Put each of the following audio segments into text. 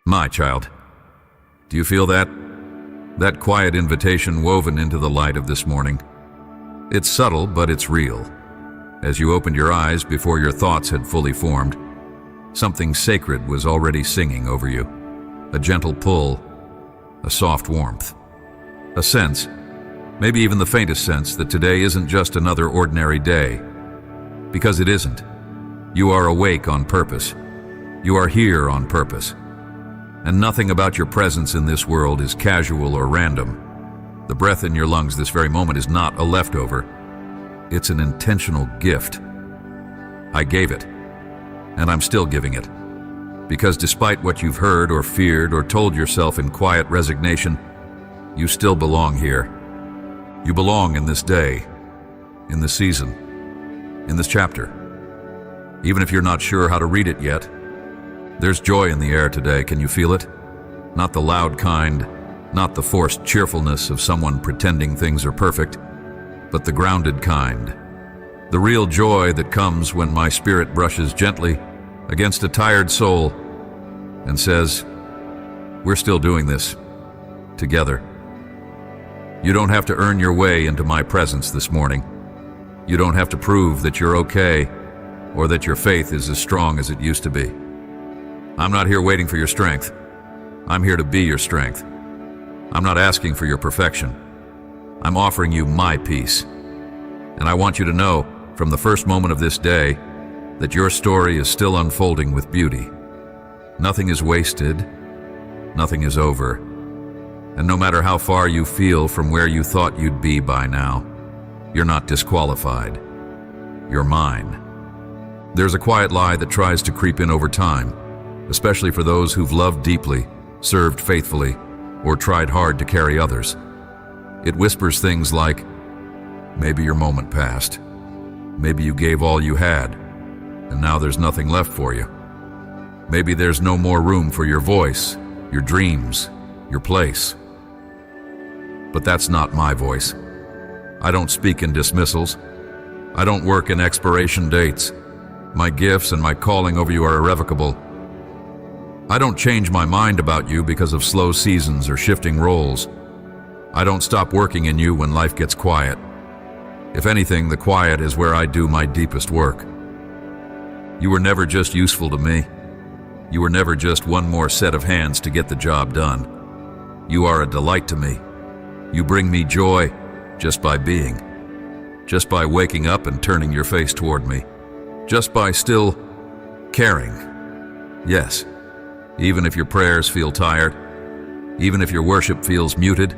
My child, do you feel that? That quiet invitation woven into the light of this morning? It's subtle, but it's real. As you opened your eyes before your thoughts had fully formed, something sacred was already singing over you. A gentle pull, a soft warmth. A sense, maybe even the faintest sense, that today isn't just another ordinary day. Because it isn't. You are awake on purpose. You are here on purpose. And nothing about your presence in this world is casual or random. The breath in your lungs this very moment is not a leftover. It's an intentional gift. I gave it, and I'm still giving it. Because despite what you've heard or feared or told yourself in quiet resignation, you still belong here. You belong in this day, in this season, in this chapter. Even if you're not sure how to read it yet, there's joy in the air today. Can you feel it? Not the loud kind, not the forced cheerfulness of someone pretending things are perfect, but the grounded kind. The real joy that comes when my spirit brushes gently against a tired soul and says, we're still doing this, together. You don't have to earn your way into my presence this morning. You don't have to prove that you're okay or that your faith is as strong as it used to be. I'm not here waiting for your strength. I'm here to be your strength. I'm not asking for your perfection. I'm offering you my peace. And I want you to know, from the first moment of this day, that your story is still unfolding with beauty. Nothing is wasted. Nothing is over. And no matter how far you feel from where you thought you'd be by now, you're not disqualified. You're mine. There's a quiet lie that tries to creep in over time, especially for those who've loved deeply, served faithfully, or tried hard to carry others. It whispers things like, maybe your moment passed. Maybe you gave all you had, and now there's nothing left for you. Maybe there's no more room for your voice, your dreams, your place. But that's not my voice. I don't speak in dismissals. I don't work in expiration dates. My gifts and my calling over you are irrevocable. I don't change my mind about you because of slow seasons or shifting roles. I don't stop working in you when life gets quiet. If anything, the quiet is where I do my deepest work. You were never just useful to me. You were never just one more set of hands to get the job done. You are a delight to me. You bring me joy just by being. Just by waking up and turning your face toward me. Just by still caring. Yes. Even if your prayers feel tired, even if your worship feels muted,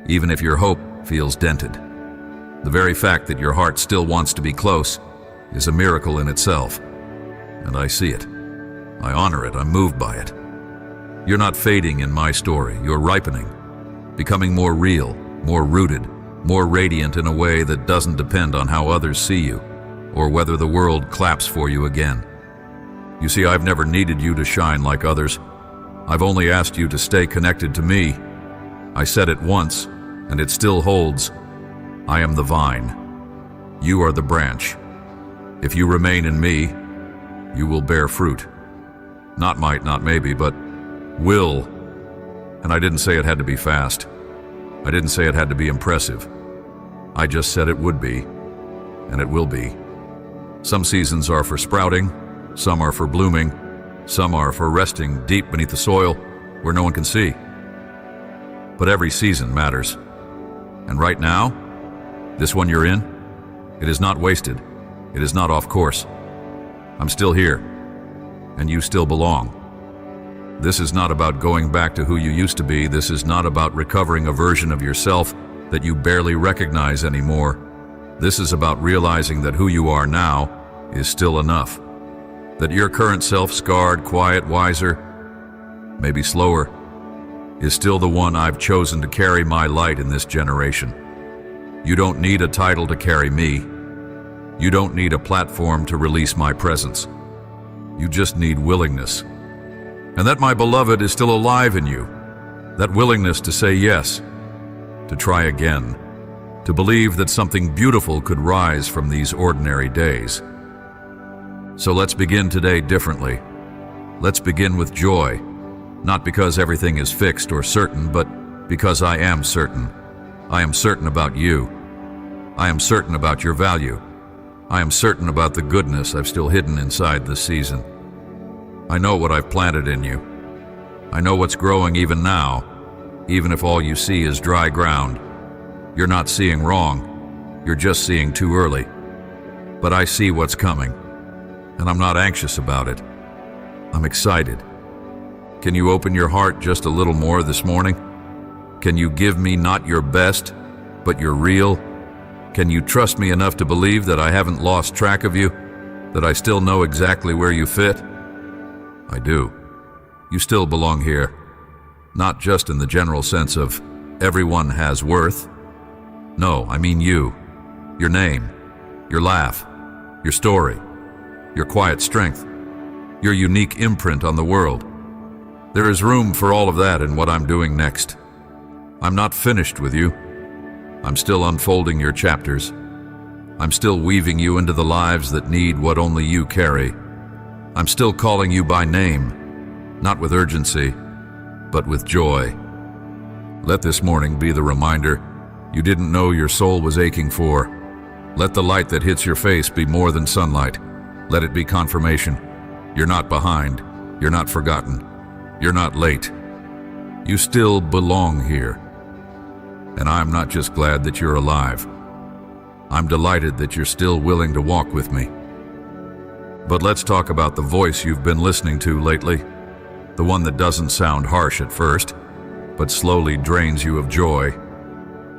even if your hope feels dented. The very fact that your heart still wants to be close is a miracle in itself. And I see it. I honor it. I'm moved by it. You're not fading in my story. You're ripening, becoming more real, more rooted, more radiant in a way that doesn't depend on how others see you or whether the world claps for you again. You see, I've never needed you to shine like others. I've only asked you to stay connected to me. I said it once, and it still holds. I am the vine. You are the branch. If you remain in me, you will bear fruit. Not might, not maybe, but will. And I didn't say it had to be fast. I didn't say it had to be impressive. I just said it would be, and it will be. Some seasons are for sprouting. Some are for blooming, some are for resting deep beneath the soil where no one can see. But every season matters. And right now, this one you're in, it is not wasted. It is not off course. I'm still here, and you still belong. This is not about going back to who you used to be. This is not about recovering a version of yourself that you barely recognize anymore. This is about realizing that who you are now is still enough. That your current self, scarred, quiet, wiser, maybe slower, is still the one I've chosen to carry my light in this generation. You don't need a title to carry me. You don't need a platform to release my presence. You just need willingness. And that my beloved is still alive in you. That willingness to say yes, to try again, to believe that something beautiful could rise from these ordinary days. So let's begin today differently. Let's begin with joy. Not because everything is fixed or certain, but because I am certain. I am certain about you. I am certain about your value. I am certain about the goodness I've still hidden inside this season. I know what I've planted in you. I know what's growing even now, even if all you see is dry ground. You're not seeing wrong. You're just seeing too early. But I see what's coming, and I'm not anxious about it. I'm excited. Can you open your heart just a little more this morning? Can you give me not your best, but your real? Can you trust me enough to believe that I haven't lost track of you, that I still know exactly where you fit? I do. You still belong here, not just in the general sense of everyone has worth. No, I mean you, your name, your laugh, your story, your quiet strength, your unique imprint on the world. There is room for all of that in what I'm doing next. I'm not finished with you. I'm still unfolding your chapters. I'm still weaving you into the lives that need what only you carry. I'm still calling you by name, not with urgency, but with joy. Let this morning be the reminder you didn't know your soul was aching for. Let the light that hits your face be more than sunlight. Let it be confirmation. You're not behind. You're not forgotten. You're not late. You still belong here. And I'm not just glad that you're alive. I'm delighted that you're still willing to walk with me. But let's talk about the voice you've been listening to lately. The one that doesn't sound harsh at first, but slowly drains you of joy.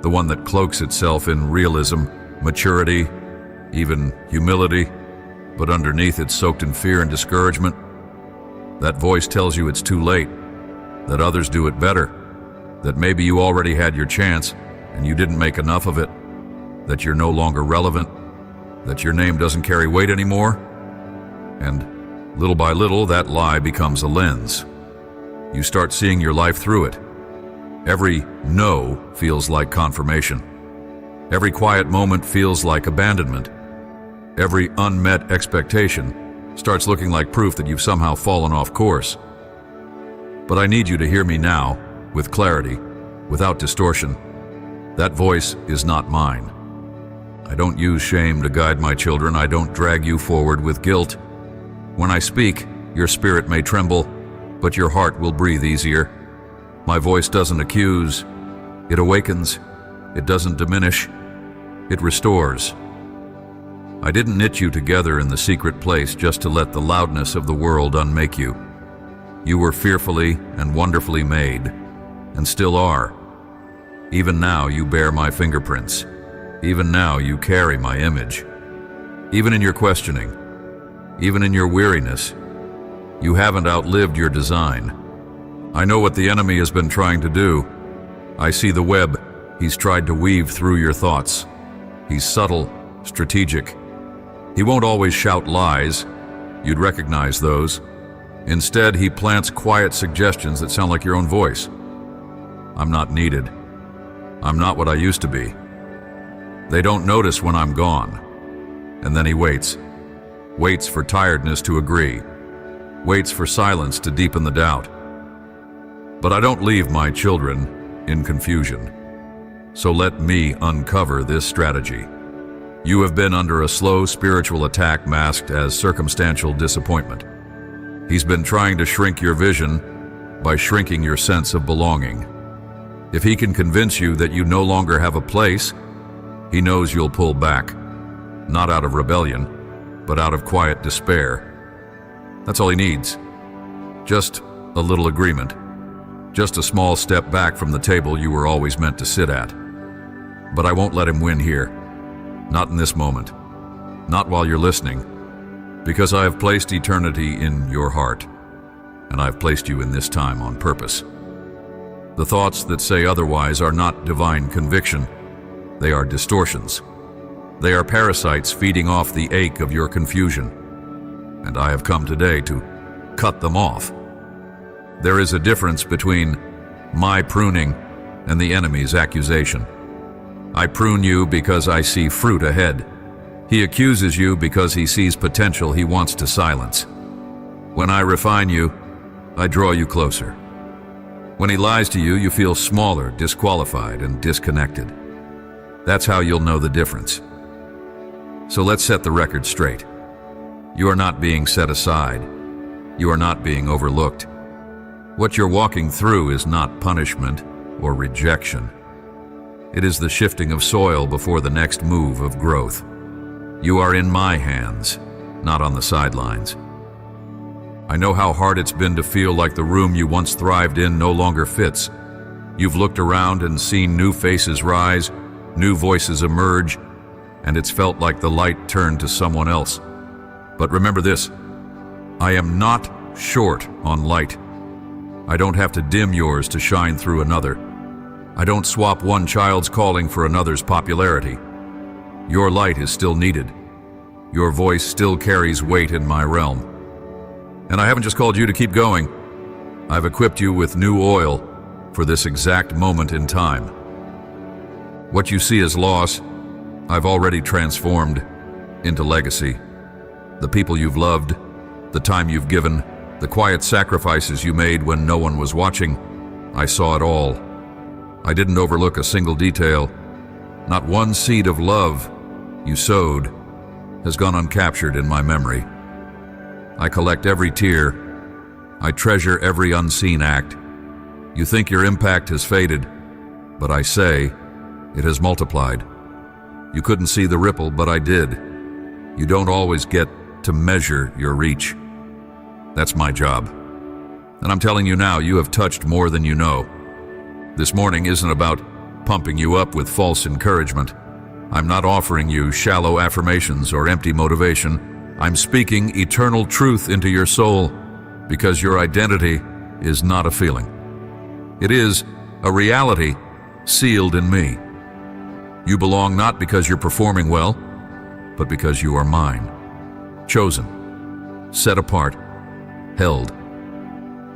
The one that cloaks itself in realism, maturity, even humility, but underneath it's soaked in fear and discouragement. That voice tells you it's too late, that others do it better, that maybe you already had your chance and you didn't make enough of it, that you're no longer relevant, that your name doesn't carry weight anymore. And little by little, that lie becomes a lens. You start seeing your life through it. Every no feels like confirmation. Every quiet moment feels like abandonment. Every unmet expectation starts looking like proof that you've somehow fallen off course. But I need you to hear me now, with clarity, without distortion. That voice is not mine. I don't use shame to guide my children. I don't drag you forward with guilt. When I speak, your spirit may tremble, but your heart will breathe easier. My voice doesn't accuse. It awakens. It doesn't diminish. It restores. I didn't knit you together in the secret place just to let the loudness of the world unmake you. You were fearfully and wonderfully made, and still are. Even now you bear my fingerprints. Even now you carry my image. Even in your questioning, even in your weariness, you haven't outlived your design. I know what the enemy has been trying to do. I see the web he's tried to weave through your thoughts. He's subtle, strategic. He won't always shout lies. You'd recognize those. Instead, he plants quiet suggestions that sound like your own voice. I'm not needed. I'm not what I used to be. They don't notice when I'm gone. And then he waits for tiredness to agree, waits for silence to deepen the doubt. But I don't leave my children in confusion. So let me uncover this strategy. You have been under a slow spiritual attack masked as circumstantial disappointment. He's been trying to shrink your vision by shrinking your sense of belonging. If he can convince you that you no longer have a place, he knows you'll pull back, not out of rebellion, but out of quiet despair. That's all he needs. Just a little agreement. Just a small step back from the table you were always meant to sit at. But I won't let him win here. Not in this moment. Not while you're listening. Because I have placed eternity in your heart. And I've placed you in this time on purpose. The thoughts that say otherwise are not divine conviction. They are distortions. They are parasites feeding off the ache of your confusion. And I have come today to cut them off. There is a difference between my pruning and the enemy's accusation. I prune you because I see fruit ahead. He accuses you because he sees potential he wants to silence. When I refine you, I draw you closer. When he lies to you, you feel smaller, disqualified, and disconnected. That's how you'll know the difference. So let's set the record straight. You are not being set aside. You are not being overlooked. What you're walking through is not punishment or rejection. It is the shifting of soil before the next move of growth. You are in my hands, not on the sidelines. I know how hard it's been to feel like the room you once thrived in no longer fits. You've looked around and seen new faces rise, new voices emerge, and it's felt like the light turned to someone else. But remember this, I am not short on light. I don't have to dim yours to shine through another. I don't swap one child's calling for another's popularity. Your light is still needed. Your voice still carries weight in my realm. And I haven't just called you to keep going. I've equipped you with new oil for this exact moment in time. What you see as loss, I've already transformed into legacy. The people you've loved, the time you've given, the quiet sacrifices you made when no one was watching, I saw it all. I didn't overlook a single detail. Not one seed of love you sowed has gone uncaptured in my memory. I collect every tear. I treasure every unseen act. You think your impact has faded, but I say it has multiplied. You couldn't see the ripple, but I did. You don't always get to measure your reach. That's my job. And I'm telling you now, you have touched more than you know. This morning isn't about pumping you up with false encouragement. I'm not offering you shallow affirmations or empty motivation. I'm speaking eternal truth into your soul, because your identity is not a feeling. It is a reality sealed in me. You belong not because you're performing well, but because you are mine. Chosen, set apart, held.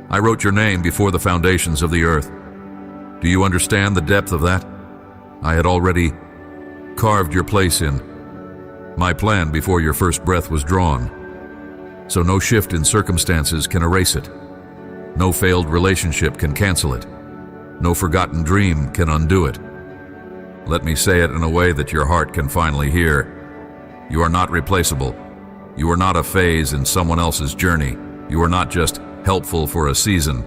I wrote your name before the foundations of the earth. Do you understand the depth of that? I had already carved your place in my plan before your first breath was drawn. So no shift in circumstances can erase it. No failed relationship can cancel it. No forgotten dream can undo it. Let me say it in a way that your heart can finally hear. You are not replaceable. You are not a phase in someone else's journey. You are not just helpful for a season.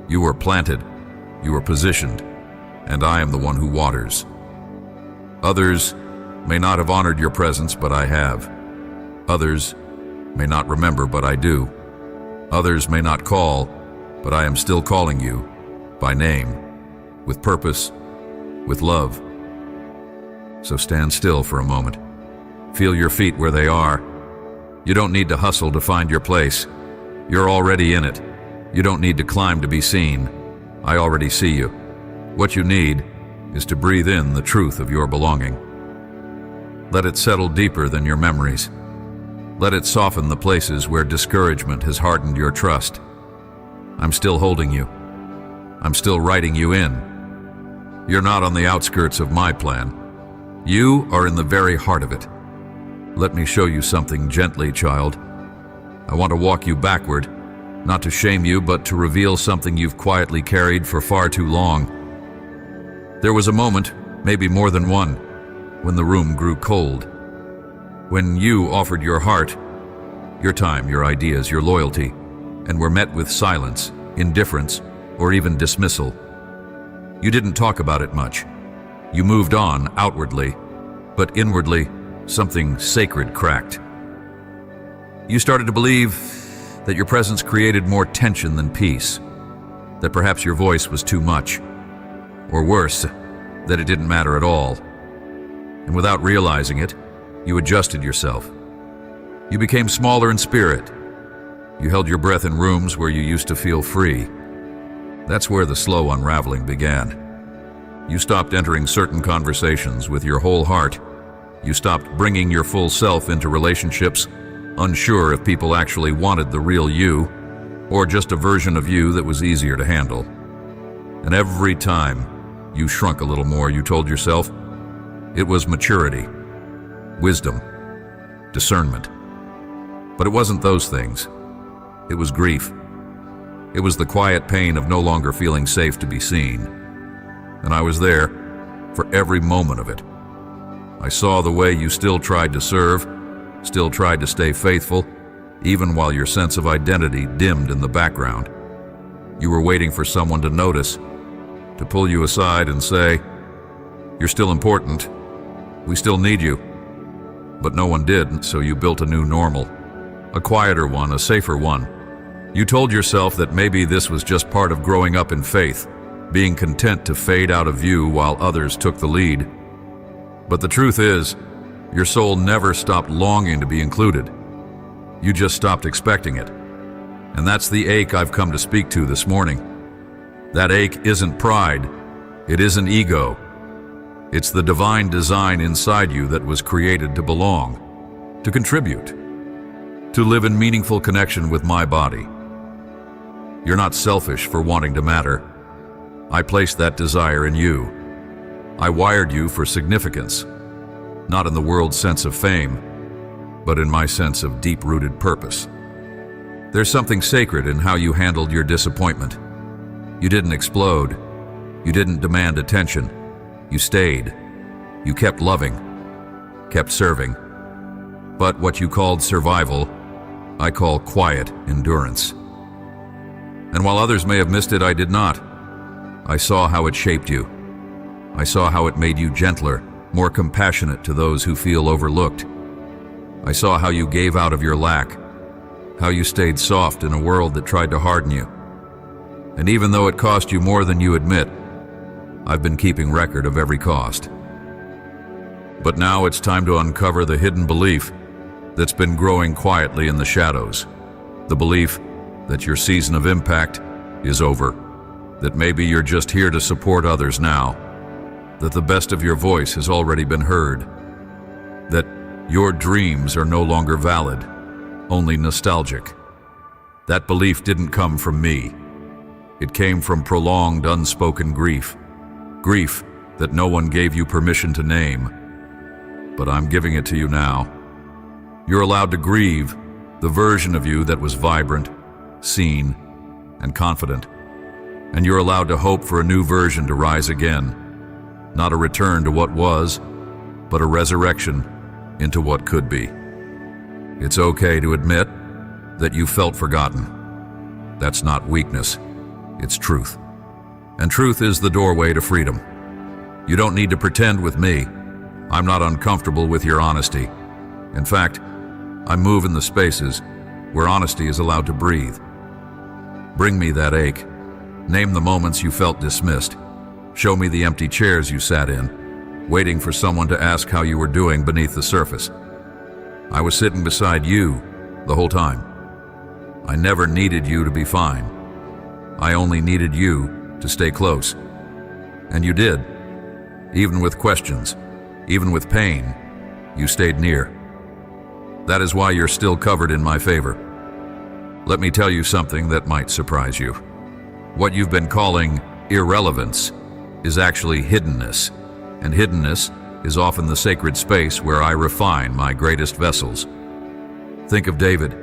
You were planted. You were positioned. And I am the one who waters. Others may not have honored your presence, but I have. Others may not remember, but I do. Others may not call, but I am still calling you by name, with purpose, with love. So stand still for a moment. Feel your feet where they are. You don't need to hustle to find your place. You're already in it. You don't need to climb to be seen. I already see you. What you need is to breathe in the truth of your belonging. Let it settle deeper than your memories. Let it soften the places where discouragement has hardened your trust. I'm still holding you. I'm still writing you in. You're not on the outskirts of my plan. You are in the very heart of it. Let me show you something gently, child. I want to walk you backward, not to shame you, but to reveal something you've quietly carried for far too long. There was a moment, maybe more than one, when the room grew cold. When you offered your heart, your time, your ideas, your loyalty, and were met with silence, indifference, or even dismissal. You didn't talk about it much. You moved on outwardly, but inwardly, something sacred cracked. You started to believe that your presence created more tension than peace, that perhaps your voice was too much, or worse, that it didn't matter at all. And without realizing it, you adjusted yourself. You became smaller in spirit. You held your breath in rooms where you used to feel free. That's where the slow unraveling began. You stopped entering certain conversations with your whole heart. You stopped bringing your full self into relationships, unsure if people actually wanted the real you, or just a version of you that was easier to handle. And every time you shrunk a little more, you told yourself, it was maturity, wisdom, discernment. But it wasn't those things. It was grief. It was the quiet pain of no longer feeling safe to be seen. And I was there for every moment of it. I saw the way you still tried to serve, still tried to stay faithful, even while your sense of identity dimmed in the background. You were waiting for someone to notice, to pull you aside and say, "You're still important. We still need you." But no one did, so you built a new normal. A quieter one, a safer one. You told yourself that maybe this was just part of growing up in faith, being content to fade out of view while others took the lead. But the truth is, your soul never stopped longing to be included. You just stopped expecting it. And that's the ache I've come to speak to this morning. That ache isn't pride. It isn't ego. It's the divine design inside you that was created to belong, to contribute, to live in meaningful connection with my body. You're not selfish for wanting to matter. I placed that desire in you. I wired you for significance, not in the world's sense of fame, but in my sense of deep-rooted purpose. There's something sacred in how you handled your disappointment. You didn't explode. You didn't demand attention. You stayed. You kept loving, kept serving. But what you called survival, I call quiet endurance. And while others may have missed it, I did not. I saw how it shaped you. I saw how it made you gentler, more compassionate to those who feel overlooked. I saw how you gave out of your lack, how you stayed soft in a world that tried to harden you. And even though it cost you more than you admit, I've been keeping record of every cost. But now it's time to uncover the hidden belief that's been growing quietly in the shadows. The belief that your season of impact is over, that maybe you're just here to support others now, that the best of your voice has already been heard, that your dreams are no longer valid, only nostalgic. That belief didn't come from me. It came from prolonged, unspoken grief. Grief that no one gave you permission to name. But I'm giving it to you now. You're allowed to grieve the version of you that was vibrant, seen, and confident. And you're allowed to hope for a new version to rise again. Not a return to what was, but a resurrection into what could be. It's okay to admit that you felt forgotten. That's not weakness, it's truth. And truth is the doorway to freedom. You don't need to pretend with me. I'm not uncomfortable with your honesty. In fact, I move in the spaces where honesty is allowed to breathe. Bring me that ache. Name the moments you felt dismissed. Show me the empty chairs you sat in, waiting for someone to ask how you were doing beneath the surface. I was sitting beside you the whole time. I never needed you to be fine. I only needed you to stay close. And you did. Even with questions, even with pain, you stayed near. That is why you're still covered in my favor. Let me tell you something that might surprise you. What you've been calling irrelevance is actually hiddenness, and hiddenness is often the sacred space where I refine my greatest vessels. Think of David,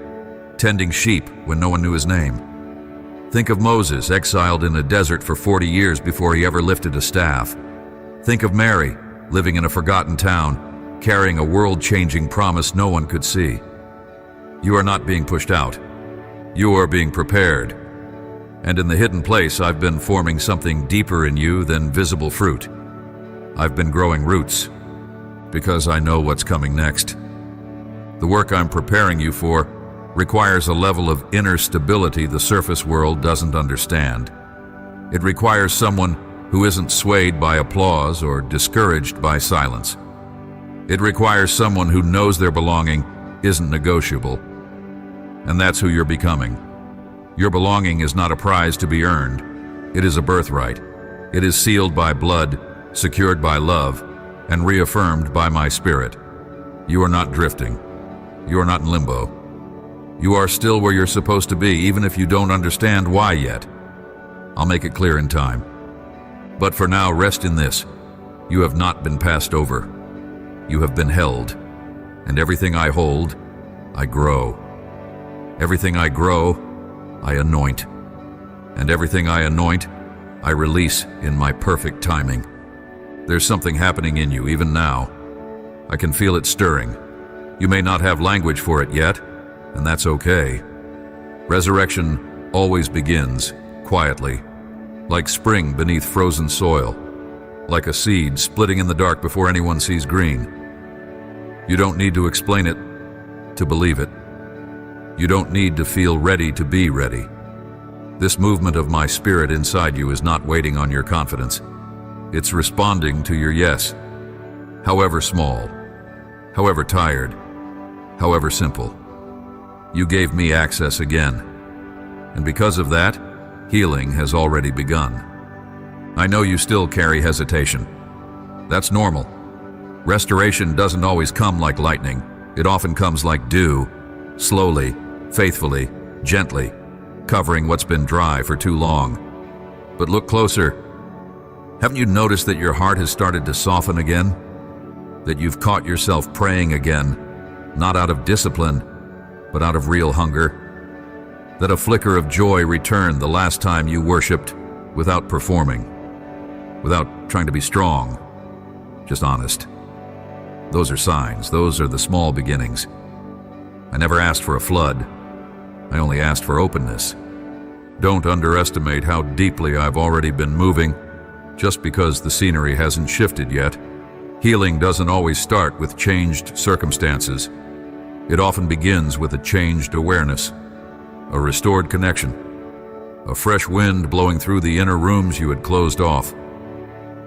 tending sheep when no one knew his name. Think of Moses, exiled in a desert for 40 years before he ever lifted a staff. Think of Mary, living in a forgotten town, carrying a world-changing promise no one could see. You are not being pushed out. You are being prepared. And in the hidden place, I've been forming something deeper in you than visible fruit. I've been growing roots, because I know what's coming next. The work I'm preparing you for requires a level of inner stability the surface world doesn't understand. It requires someone who isn't swayed by applause or discouraged by silence. It requires someone who knows their belonging isn't negotiable. And that's who you're becoming. Your belonging is not a prize to be earned. It is a birthright. It is sealed by blood, secured by love, and reaffirmed by my spirit. You are not drifting. You are not in limbo. You are still where you're supposed to be, even if you don't understand why yet. I'll make it clear in time. But for now, rest in this. You have not been passed over. You have been held. And everything I hold, I grow. Everything I grow, I anoint. and everything I anoint, I release in my perfect timing. There's something happening in you even now. I can feel it stirring. You may not have language for it yet, and that's okay. Resurrection always begins quietly, like spring beneath frozen soil, like a seed splitting in the dark before anyone sees green. You don't need to explain it to believe it. You don't need to feel ready to be ready. This movement of my spirit inside you is not waiting on your confidence. It's responding to your yes, however small, however tired, however simple. You gave me access again, and because of that, healing has already begun. I know you still carry hesitation. That's normal. Restoration doesn't always come like lightning. It often comes like dew, slowly, faithfully, gently, covering what's been dry for too long. But look closer. Haven't you noticed that your heart has started to soften again? That you've caught yourself praying again, not out of discipline, but out of real hunger? That a flicker of joy returned the last time you worshipped without performing, without trying to be strong, just honest. Those are signs. Those are the small beginnings. I never asked for a flood. I only asked for openness. Don't underestimate how deeply I've already been moving just because the scenery hasn't shifted yet. Healing doesn't always start with changed circumstances. It often begins with a changed awareness, a restored connection, a fresh wind blowing through the inner rooms you had closed off.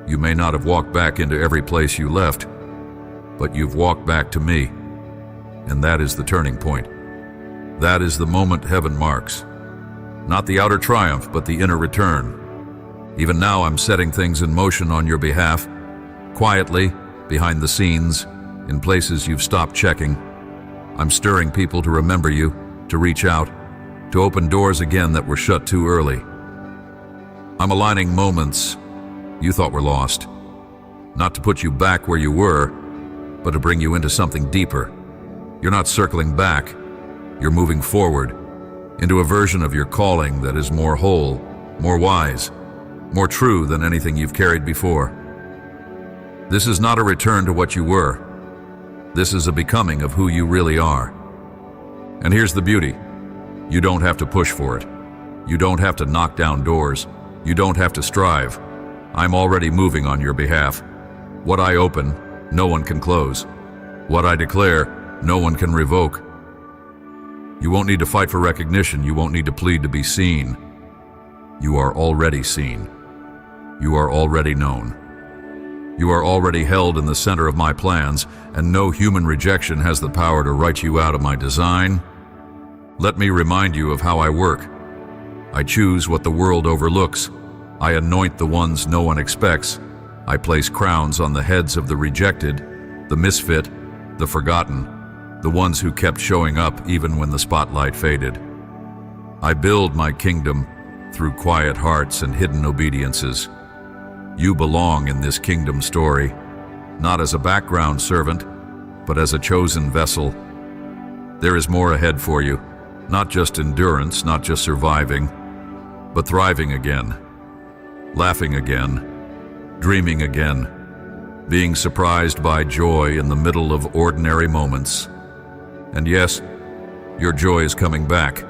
You may not have walked back into every place you left, but you've walked back to me, and that is the turning point. That is the moment heaven marks. Not the outer triumph, but the inner return. Even now I'm setting things in motion on your behalf, quietly, behind the scenes, in places you've stopped checking. I'm stirring people to remember you, to reach out, to open doors again that were shut too early. I'm aligning moments you thought were lost, not to put you back where you were, but to bring you into something deeper. You're not circling back, you're moving forward, into a version of your calling that is more whole, more wise, more true than anything you've carried before. This is not a return to what you were. This is a becoming of who you really are. And here's the beauty. You don't have to push for it. You don't have to knock down doors. You don't have to strive. I'm already moving on your behalf. What I open, no one can close. What I declare, no one can revoke. You won't need to fight for recognition. You won't need to plead to be seen. You are already seen. You are already known. You are already held in the center of my plans, and no human rejection has the power to write you out of my design. Let me remind you of how I work. I choose what the world overlooks. I anoint the ones no one expects. I place crowns on the heads of the rejected, the misfit, the forgotten, the ones who kept showing up even when the spotlight faded. I build my kingdom through quiet hearts and hidden obediences. You belong in this kingdom story, not as a background servant, but as a chosen vessel. There is more ahead for you, not just endurance, not just surviving, but thriving again, laughing again, dreaming again, being surprised by joy in the middle of ordinary moments. And yes, your joy is coming back.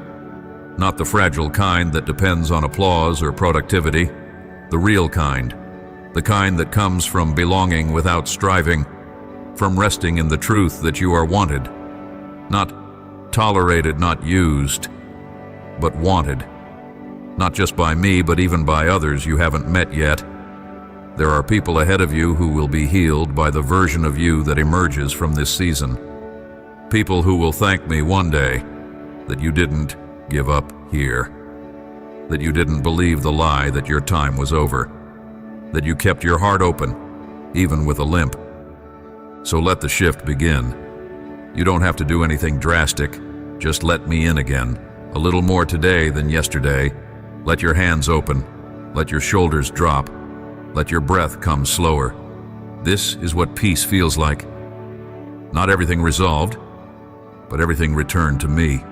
Not the fragile kind that depends on applause or productivity, the real kind, the kind that comes from belonging without striving, from resting in the truth that you are wanted, not tolerated, not used, but wanted. Not just by me, but even by others you haven't met yet. There are people ahead of you who will be healed by the version of you that emerges from this season. People who will thank me one day that you didn't give up here, that you didn't believe the lie that your time was over, that you kept your heart open, even with a limp. So let the shift begin. You don't have to do anything drastic. Just let me in again, a little more today than yesterday. Let your hands open. Let your shoulders drop. Let your breath come slower. This is what peace feels like. Not everything resolved, but everything returned to me.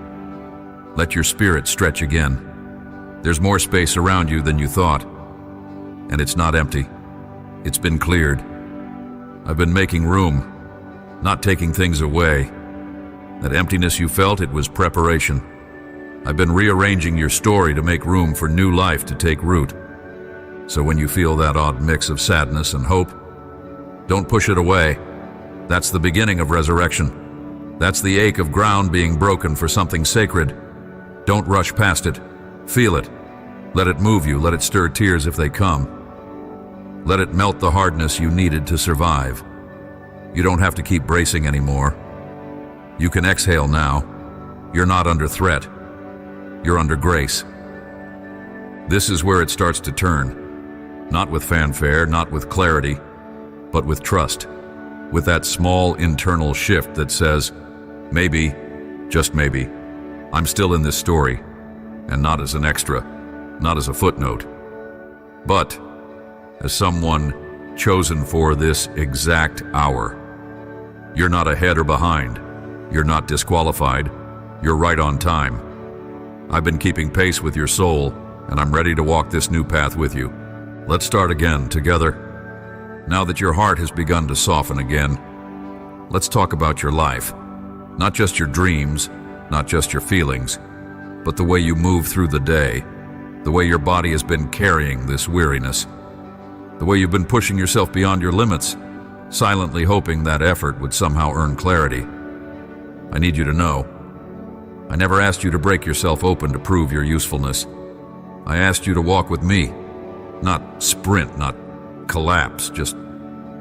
Let your spirit stretch again. There's more space around you than you thought. And it's not empty. It's been cleared. I've been making room, not taking things away. That emptiness you felt, it was preparation. I've been rearranging your story to make room for new life to take root. So when you feel that odd mix of sadness and hope, don't push it away. That's the beginning of resurrection. That's the ache of ground being broken for something sacred. Don't rush past it. Feel it. Let it move you. Let it stir tears if they come. Let it melt the hardness you needed to survive. You don't have to keep bracing anymore. You can exhale now. You're not under threat. You're under grace. This is where it starts to turn. Not with fanfare, not with clarity, but with trust. With that small internal shift that says, maybe, just maybe, I'm still in this story, and not as an extra, not as a footnote, but as someone chosen for this exact hour. You're not ahead or behind. You're not disqualified. You're right on time. I've been keeping pace with your soul, and I'm ready to walk this new path with you. Let's start again, together. Now that your heart has begun to soften again, let's talk about your life. Not just your dreams, not just your feelings, but the way you move through the day, the way your body has been carrying this weariness, the way you've been pushing yourself beyond your limits, silently hoping that effort would somehow earn clarity. I need you to know, I never asked you to break yourself open to prove your usefulness. I asked you to walk with me, not sprint, not collapse, just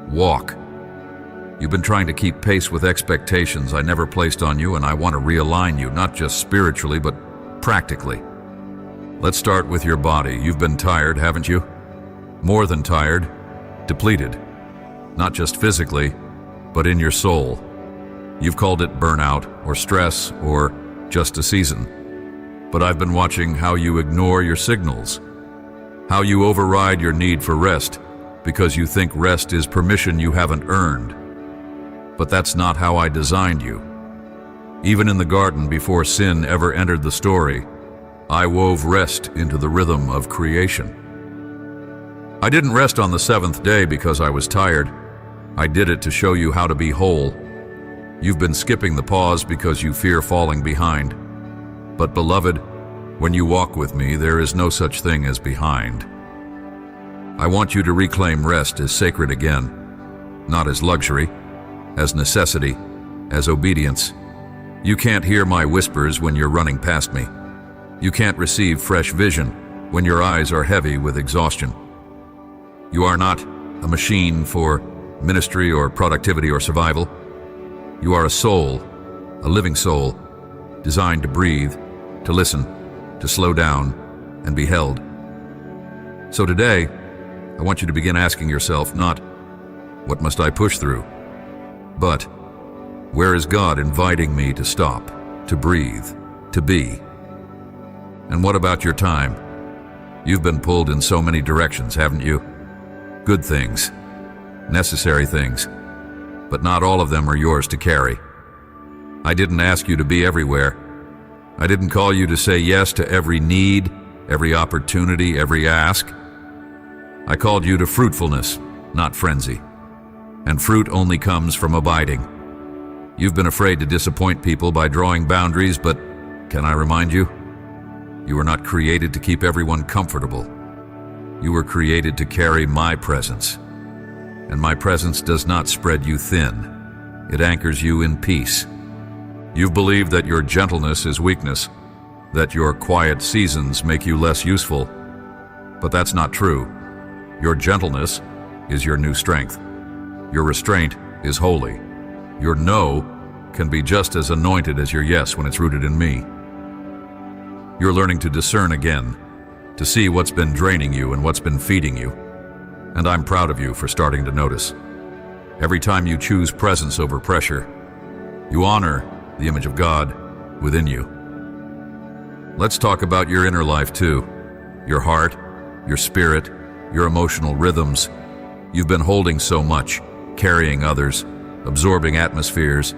walk. You've been trying to keep pace with expectations I never placed on you, and I want to realign you, not just spiritually, but practically. Let's start with your body. You've been tired, haven't you? More than tired, depleted. Not just physically, but in your soul. You've called it burnout, or stress, or just a season. But I've been watching how you ignore your signals, how you override your need for rest because you think rest is permission you haven't earned. But that's not how I designed you. Even in the garden before sin ever entered the story, I wove rest into the rhythm of creation. I didn't rest on the seventh day because I was tired. I did it to show you how to be whole. You've been skipping the pause because you fear falling behind. But beloved, when you walk with me, there is no such thing as behind. I want you to reclaim rest as sacred again, not as luxury, as necessity, as obedience. You can't hear my whispers when you're running past me. You can't receive fresh vision when your eyes are heavy with exhaustion. You are not a machine for ministry or productivity or survival. You are a soul, a living soul, designed to breathe, to listen, to slow down, and be held. So today, I want you to begin asking yourself not, what must I push through? But, where is God inviting me to stop, to breathe, to be? And what about your time? You've been pulled in so many directions, haven't you? Good things, necessary things, but not all of them are yours to carry. I didn't ask you to be everywhere. I didn't call you to say yes to every need, every opportunity, every ask. I called you to fruitfulness, not frenzy. And fruit only comes from abiding. You've been afraid to disappoint people by drawing boundaries, but can I remind you? You were not created to keep everyone comfortable. You were created to carry my presence. And my presence does not spread you thin. It anchors you in peace. You've believed that your gentleness is weakness, that your quiet seasons make you less useful. But that's not true. Your gentleness is your new strength. Your restraint is holy. Your no can be just as anointed as your yes when it's rooted in me. You're learning to discern again, to see what's been draining you and what's been feeding you. And I'm proud of you for starting to notice. Every time you choose presence over pressure, you honor the image of God within you. Let's talk about your inner life too. Your heart, your spirit, your emotional rhythms. You've been holding so much, carrying others, absorbing atmospheres,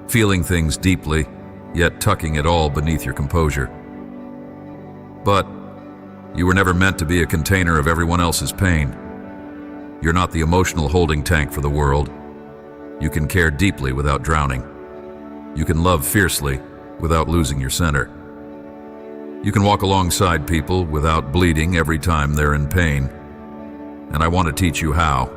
feeling things deeply, yet tucking it all beneath your composure. But You were never meant to be a container of everyone else's pain. You're not the emotional holding tank for the world. You can care deeply without drowning. You can love fiercely without losing your center. You can walk alongside people without bleeding every time they're in pain. And I want to teach you how.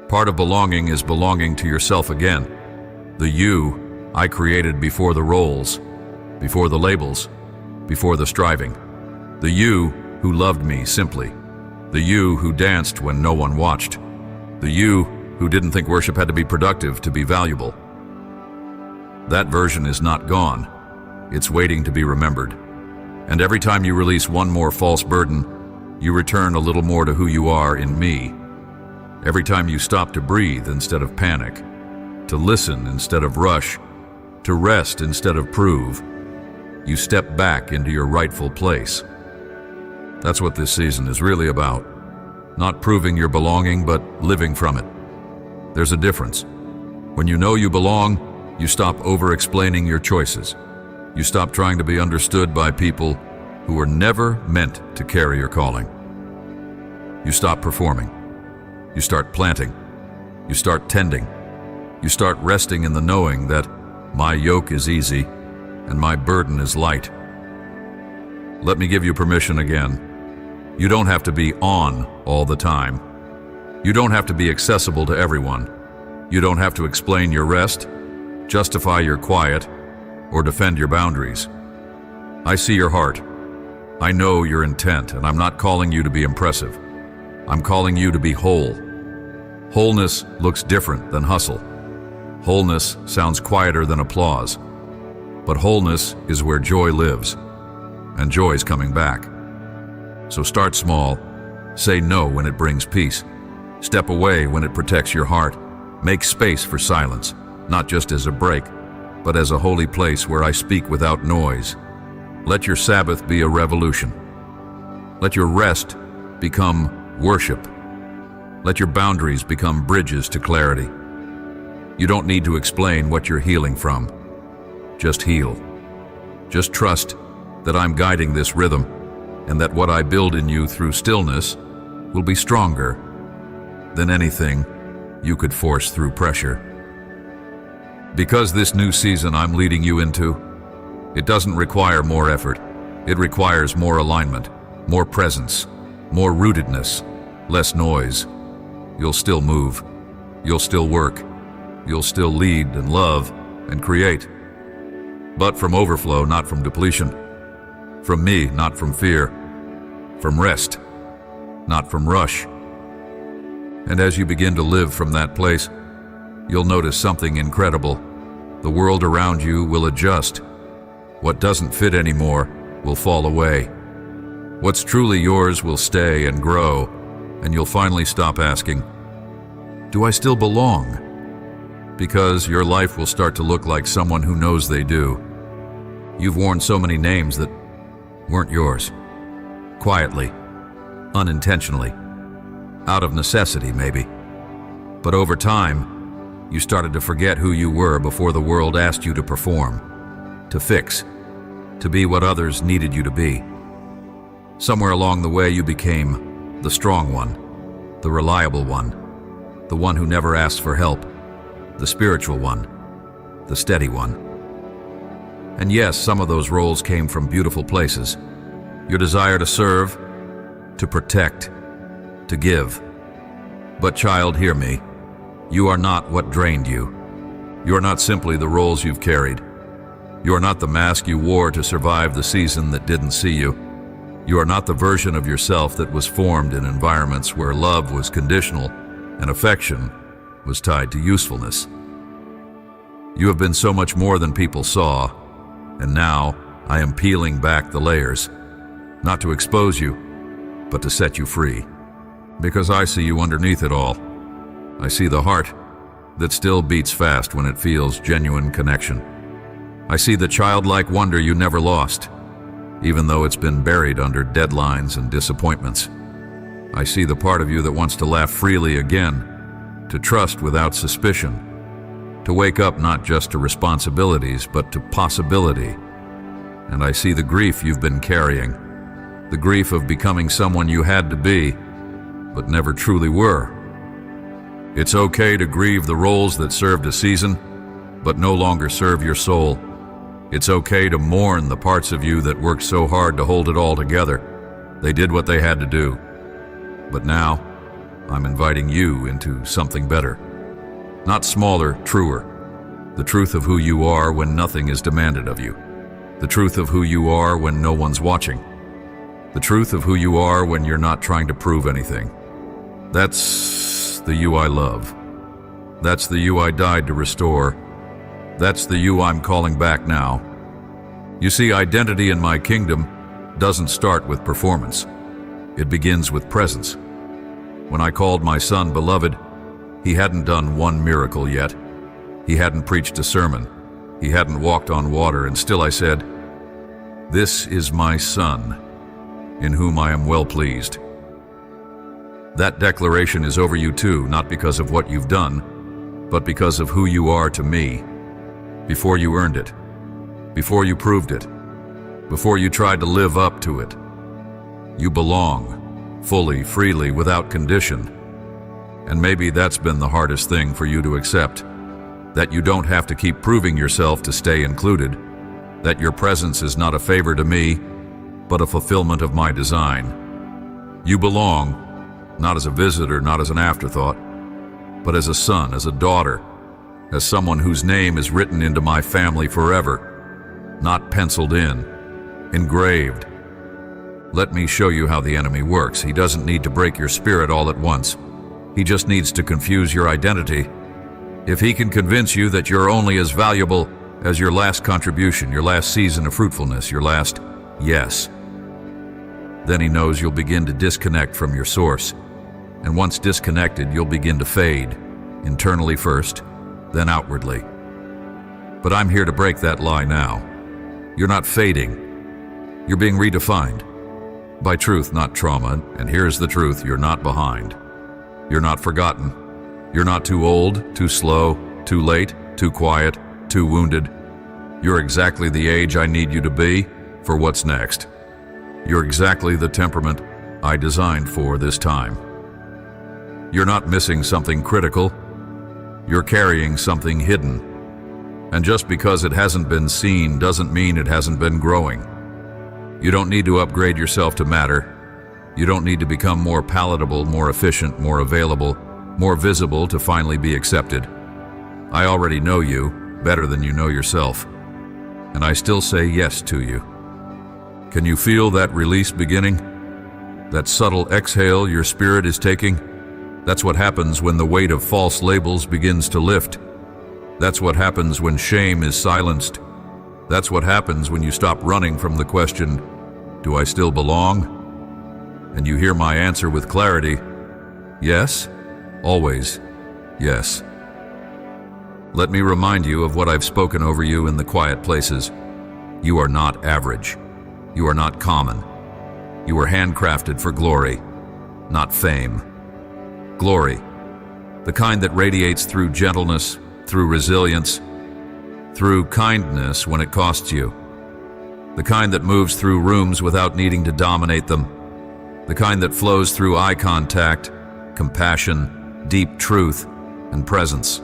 Part of belonging is belonging to yourself again. The you I created before the roles, before the labels, before the striving. The you who loved me simply. The you who danced when no one watched. The you who didn't think worship had to be productive to be valuable. That version is not gone. It's waiting to be remembered. And every time you release one more false burden, you return a little more to who you are in me. Every time you stop to breathe instead of panic, to listen instead of rush, to rest instead of prove, you step back into your rightful place. That's what this season is really about. Not proving your belonging, but living from it. There's a difference. When you know you belong, you stop over-explaining your choices. You stop trying to be understood by people who were never meant to carry your calling. You stop performing. You start planting. You start tending. You start resting in the knowing that my yoke is easy and my burden is light. Let me give you permission again. You don't have to be on all the time. You don't have to be accessible to everyone. You don't have to explain your rest, justify your quiet, or defend your boundaries. I see your heart. I know your intent, and I'm not calling you to be impressive. I'm calling you to be whole. Wholeness looks different than hustle. Wholeness sounds quieter than applause. But wholeness is where joy lives, and joy's coming back. So start small. Say no when it brings peace. Step away when it protects your heart. Make space for silence, not just as a break, but as a holy place where I speak without noise. Let your Sabbath be a revolution. Let your rest become worship. Let your boundaries become bridges to clarity. You don't need to explain what you're healing from. Just heal. Just trust that I'm guiding this rhythm, and that what I build in you through stillness will be stronger than anything you could force through pressure. Because this new season I'm leading you into, it doesn't require more effort. It requires more alignment, more presence, more rootedness, less noise. You'll still move. You'll still work. You'll still lead and love and create. But from overflow, not from depletion. From me, not from fear. From rest, not from rush. And as you begin to live from that place, you'll notice something incredible. The world around you will adjust. What doesn't fit anymore will fall away. What's truly yours will stay and grow, and you'll finally stop asking, "Do I still belong?" Because your life will start to look like someone who knows they do. You've worn so many names that weren't yours. Quietly, unintentionally, out of necessity maybe. But over time, you started to forget who you were before the world asked you to perform, to fix, to be what others needed you to be. Somewhere along the way you became the strong one, the reliable one, the one who never asked for help, the spiritual one, the steady one. And yes, some of those roles came from beautiful places. Your desire to serve, to protect, to give. But child, hear me. You are not what drained you. You are not simply the roles you've carried. You are not the mask you wore to survive the season that didn't see you. You are not the version of yourself that was formed in environments where love was conditional and affection was tied to usefulness. You have been so much more than people saw, and now I am peeling back the layers, not to expose you, but to set you free. Because I see you underneath it all. I see the heart that still beats fast when it feels genuine connection. I see the childlike wonder you never lost, even though it's been buried under deadlines and disappointments. I see the part of you that wants to laugh freely again, to trust without suspicion, to wake up not just to responsibilities, but to possibility. And I see the grief you've been carrying, the grief of becoming someone you had to be, but never truly were. It's okay to grieve the roles that served a season, but no longer serve your soul. It's okay to mourn the parts of you that worked so hard to hold it all together. They did what they had to do. But now, I'm inviting you into something better. Not smaller, truer. The truth of who you are when nothing is demanded of you. The truth of who you are when no one's watching. The truth of who you are when you're not trying to prove anything. That's the you I love. That's the you I died to restore. That's the you I'm calling back now. You see, identity in my kingdom doesn't start with performance. It begins with presence. When I called my son beloved, he hadn't done one miracle yet. He hadn't preached a sermon. He hadn't walked on water, and still I said, "This is my son, in whom I am well pleased." That declaration is over you too, not because of what you've done, but because of who you are to me. Before you earned it, before you proved it, before you tried to live up to it. You belong, fully, freely, without condition. And maybe that's been the hardest thing for you to accept, that you don't have to keep proving yourself to stay included, that your presence is not a favor to me, but a fulfillment of my design. You belong, not as a visitor, not as an afterthought, but as a son, as a daughter, as someone whose name is written into my family forever, not penciled in, engraved. Let me show you how the enemy works. He doesn't need to break your spirit all at once. He just needs to confuse your identity. If he can convince you that you're only as valuable as your last contribution, your last season of fruitfulness, your last yes, then he knows you'll begin to disconnect from your source. And once disconnected, you'll begin to fade, internally first, then outwardly. But I'm here to break that lie now. You're not fading. You're being redefined by truth, not trauma. And here's the truth: you're not behind. You're not forgotten. You're not too old, too slow, too late, too quiet, too wounded. You're exactly the age I need you to be for what's next. You're exactly the temperament I designed for this time. You're not missing something critical. You're carrying something hidden. And just because it hasn't been seen doesn't mean it hasn't been growing. You don't need to upgrade yourself to matter. You don't need to become more palatable, more efficient, more available, more visible to finally be accepted. I already know you better than you know yourself, and I still say yes to you. Can you feel that release beginning? That subtle exhale your spirit is taking? That's what happens when the weight of false labels begins to lift. That's what happens when shame is silenced. That's what happens when you stop running from the question, do I still belong? And you hear my answer with clarity, yes, always, yes. Let me remind you of what I've spoken over you in the quiet places. You are not average. You are not common. You were handcrafted for glory, not fame. Glory, the kind that radiates through gentleness, through resilience, through kindness when it costs you. The kind that moves through rooms without needing to dominate them. The kind that flows through eye contact, compassion, deep truth, and presence.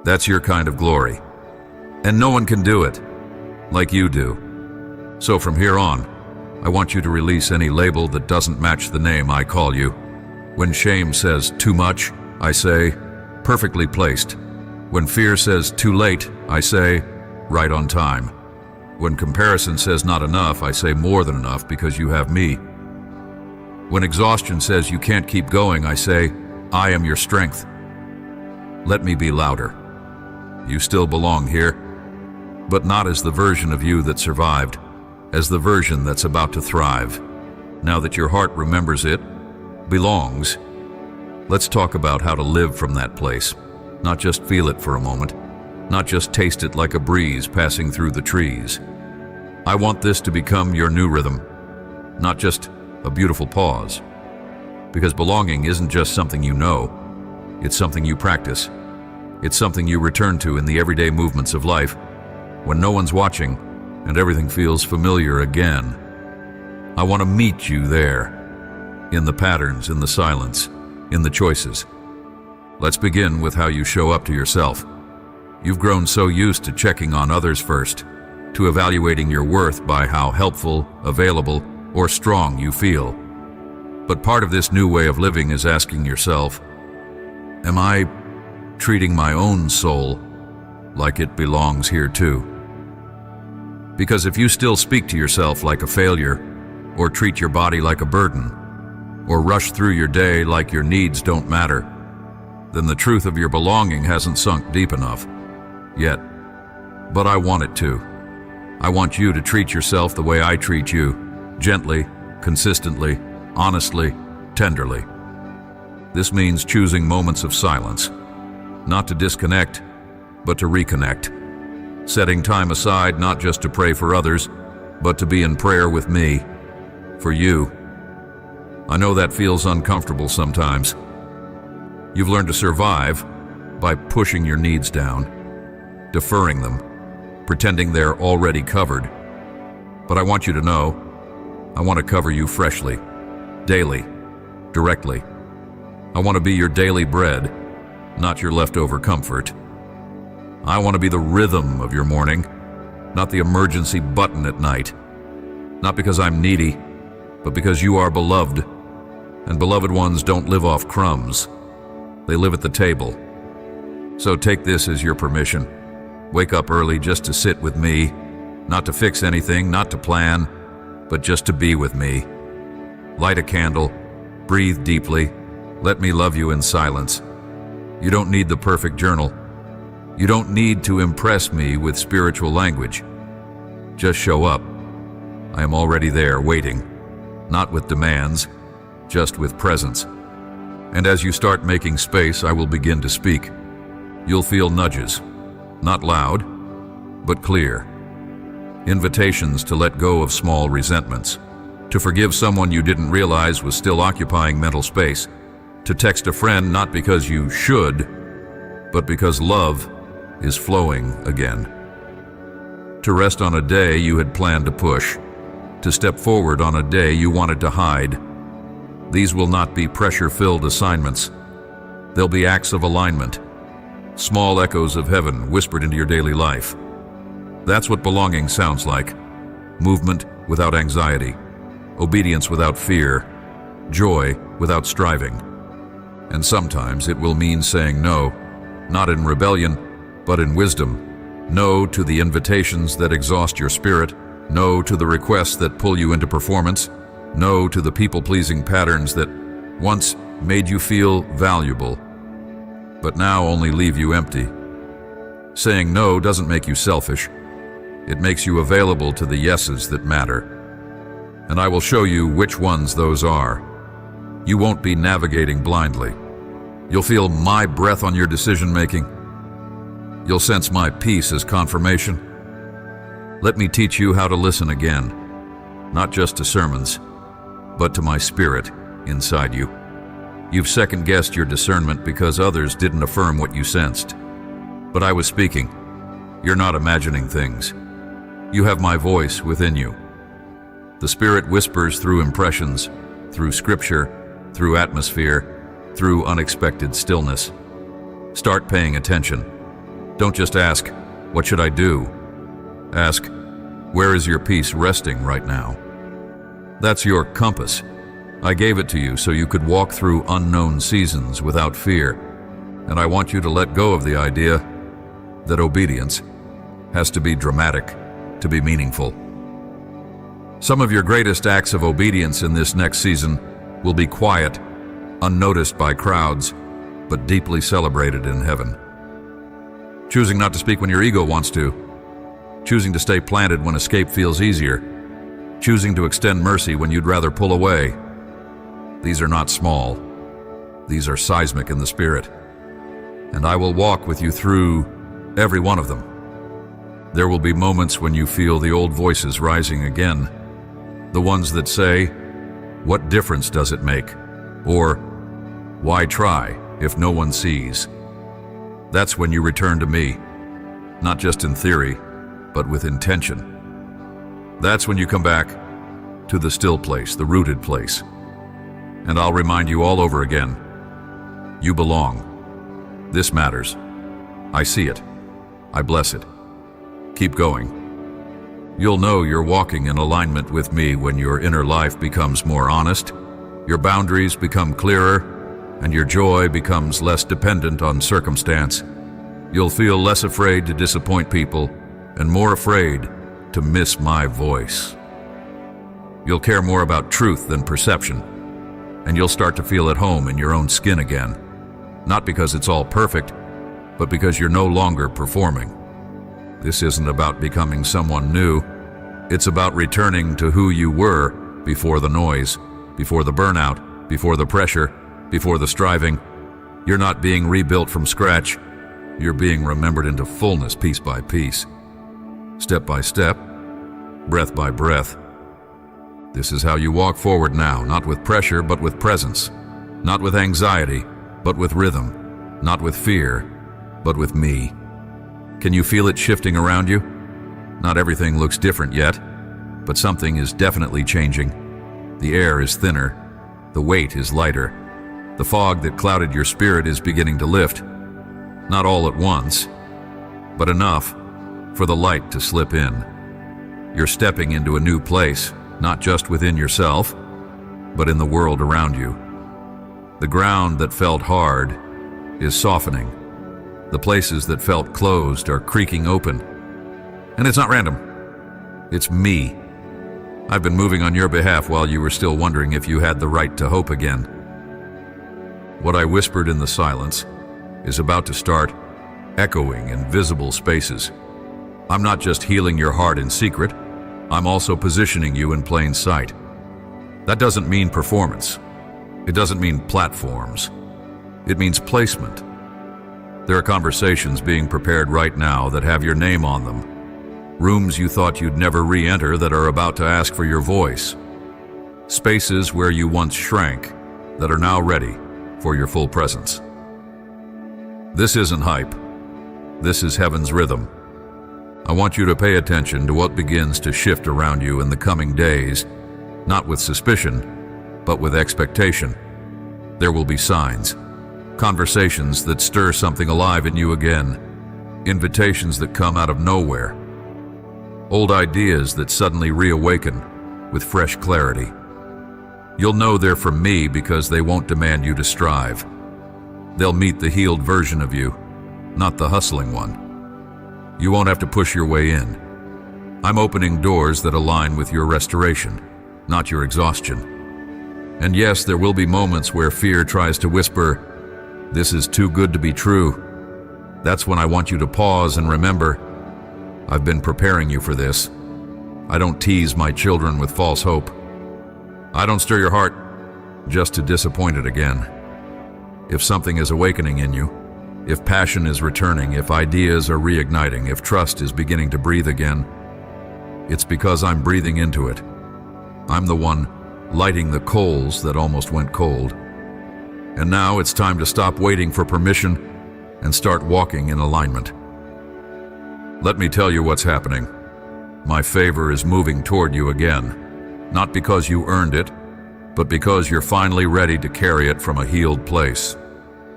That's your kind of glory. And no one can do it like you do. So from here on, I want you to release any label that doesn't match the name I call you. When shame says too much, I say perfectly placed. When fear says too late, I say right on time. When comparison says not enough, I say more than enough because you have me. When exhaustion says you can't keep going, I say I am your strength. Let me be louder. You still belong here, but not as the version of you that survived, as the version that's about to thrive. Now that your heart remembers it, belongs, let's talk about how to live from that place. Not just feel it for a moment, not just taste it like a breeze passing through the trees. I want this to become your new rhythm, not just a beautiful pause. Because belonging isn't just something you know, it's something you practice. It's something you return to in the everyday movements of life, when no one's watching and everything feels familiar again. I want to meet you there, in the patterns, in the silence, in the choices. Let's begin with how you show up to yourself. You've grown so used to checking on others first, to evaluating your worth by how helpful, available, or strong you feel. But part of this new way of living is asking yourself, am I treating my own soul like it belongs here too? Because if you still speak to yourself like a failure, or treat your body like a burden, or rush through your day like your needs don't matter, then the truth of your belonging hasn't sunk deep enough yet. But I want it to. I want you to treat yourself the way I treat you, gently, consistently, honestly, tenderly. This means choosing moments of silence, not to disconnect, but to reconnect. Setting time aside not just to pray for others, but to be in prayer with me, for you. I know that feels uncomfortable sometimes. You've learned to survive by pushing your needs down, deferring them, pretending they're already covered. But I want you to know, I want to cover you freshly, daily, directly. I want to be your daily bread, not your leftover comfort. I want to be the rhythm of your morning, not the emergency button at night. Not because I'm needy, but because you are beloved, and beloved ones don't live off crumbs. They live at the table. So take this as your permission. Wake up early just to sit with me, not to fix anything, not to plan, but just to be with me. Light a candle, breathe deeply, let me love you in silence. You don't need the perfect journal. You don't need to impress me with spiritual language. Just show up. I am already there, waiting, not with demands, just with presence. And as you start making space, I will begin to speak. You'll feel nudges, not loud, but clear. Invitations to let go of small resentments, to forgive someone you didn't realize was still occupying mental space, to text a friend not because you should, but because love is flowing again. To rest on a day you had planned to push, to step forward on a day you wanted to hide. These will not be pressure-filled assignments. They'll be acts of alignment, small echoes of heaven whispered into your daily life. That's what belonging sounds like. Movement without anxiety, obedience without fear, joy without striving. And sometimes it will mean saying no, not in rebellion, but in wisdom. No to the invitations that exhaust your spirit. No to the requests that pull you into performance. No to the people-pleasing patterns that once made you feel valuable, but now only leave you empty. Saying no doesn't make you selfish. It makes you available to the yeses that matter. And I will show you which ones those are. You won't be navigating blindly. You'll feel my breath on your decision-making. You'll sense my peace as confirmation. Let me teach you how to listen again, not just to sermons, but to my spirit inside you. You've second-guessed your discernment because others didn't affirm what you sensed. But I was speaking. You're not imagining things. You have my voice within you. The Spirit whispers through impressions, through scripture, through atmosphere, through unexpected stillness. Start paying attention. Don't just ask, what should I do? Ask, where is your peace resting right now? That's your compass. I gave it to you so you could walk through unknown seasons without fear. And I want you to let go of the idea that obedience has to be dramatic to be meaningful. Some of your greatest acts of obedience in this next season will be quiet, unnoticed by crowds, but deeply celebrated in heaven. Choosing not to speak when your ego wants to. Choosing to stay planted when escape feels easier. Choosing to extend mercy when you'd rather pull away. These are not small. These are seismic in the spirit. And I will walk with you through every one of them. There will be moments when you feel the old voices rising again. The ones that say, what difference does it make? Or, why try if no one sees? That's when you return to me, not just in theory, but with intention. That's when you come back, to the still place, the rooted place. And I'll remind you all over again, you belong. This matters. I see it. I bless it. Keep going. You'll know you're walking in alignment with me when your inner life becomes more honest, your boundaries become clearer, and your joy becomes less dependent on circumstance. You'll feel less afraid to disappoint people and more afraid to miss my voice. You'll care more about truth than perception, and you'll start to feel at home in your own skin again, not because it's all perfect, but because you're no longer performing. This isn't about becoming someone new. It's about returning to who you were before the noise, before the burnout, before the pressure, before the striving. You're not being rebuilt from scratch. You're being remembered into fullness piece by piece, step by step, breath by breath. This is how you walk forward now, not with pressure, but with presence, not with anxiety, but with rhythm, not with fear, but with me. Can you feel it shifting around you? Not everything looks different yet, but something is definitely changing. The air is thinner, the weight is lighter. The fog that clouded your spirit is beginning to lift. Not all at once, but enough for the light to slip in. You're stepping into a new place, not just within yourself, but in the world around you. The ground that felt hard is softening. The places that felt closed are creaking open. And it's not random. It's me. I've been moving on your behalf while you were still wondering if you had the right to hope again. What I whispered in the silence is about to start echoing in visible spaces. I'm not just healing your heart in secret, I'm also positioning you in plain sight. That doesn't mean performance. It doesn't mean platforms. It means placement. There are conversations being prepared right now that have your name on them. Rooms you thought you'd never re-enter that are about to ask for your voice. Spaces where you once shrank that are now ready for your full presence. This isn't hype. This is heaven's rhythm. I want you to pay attention to what begins to shift around you in the coming days, not with suspicion, but with expectation. There will be signs, conversations that stir something alive in you again, invitations that come out of nowhere, old ideas that suddenly reawaken with fresh clarity. You'll know they're from me because they won't demand you to strive. They'll meet the healed version of you, not the hustling one. You won't have to push your way in. I'm opening doors that align with your restoration, not your exhaustion. And yes, there will be moments where fear tries to whisper, "This is too good to be true." That's when I want you to pause and remember, I've been preparing you for this. I don't tease my children with false hope. I don't stir your heart just to disappoint it again. If something is awakening in you, if passion is returning, if ideas are reigniting, if trust is beginning to breathe again, it's because I'm breathing into it. I'm the one lighting the coals that almost went cold. And now it's time to stop waiting for permission and start walking in alignment. Let me tell you what's happening. My favor is moving toward you again, not because you earned it, but because you're finally ready to carry it from a healed place.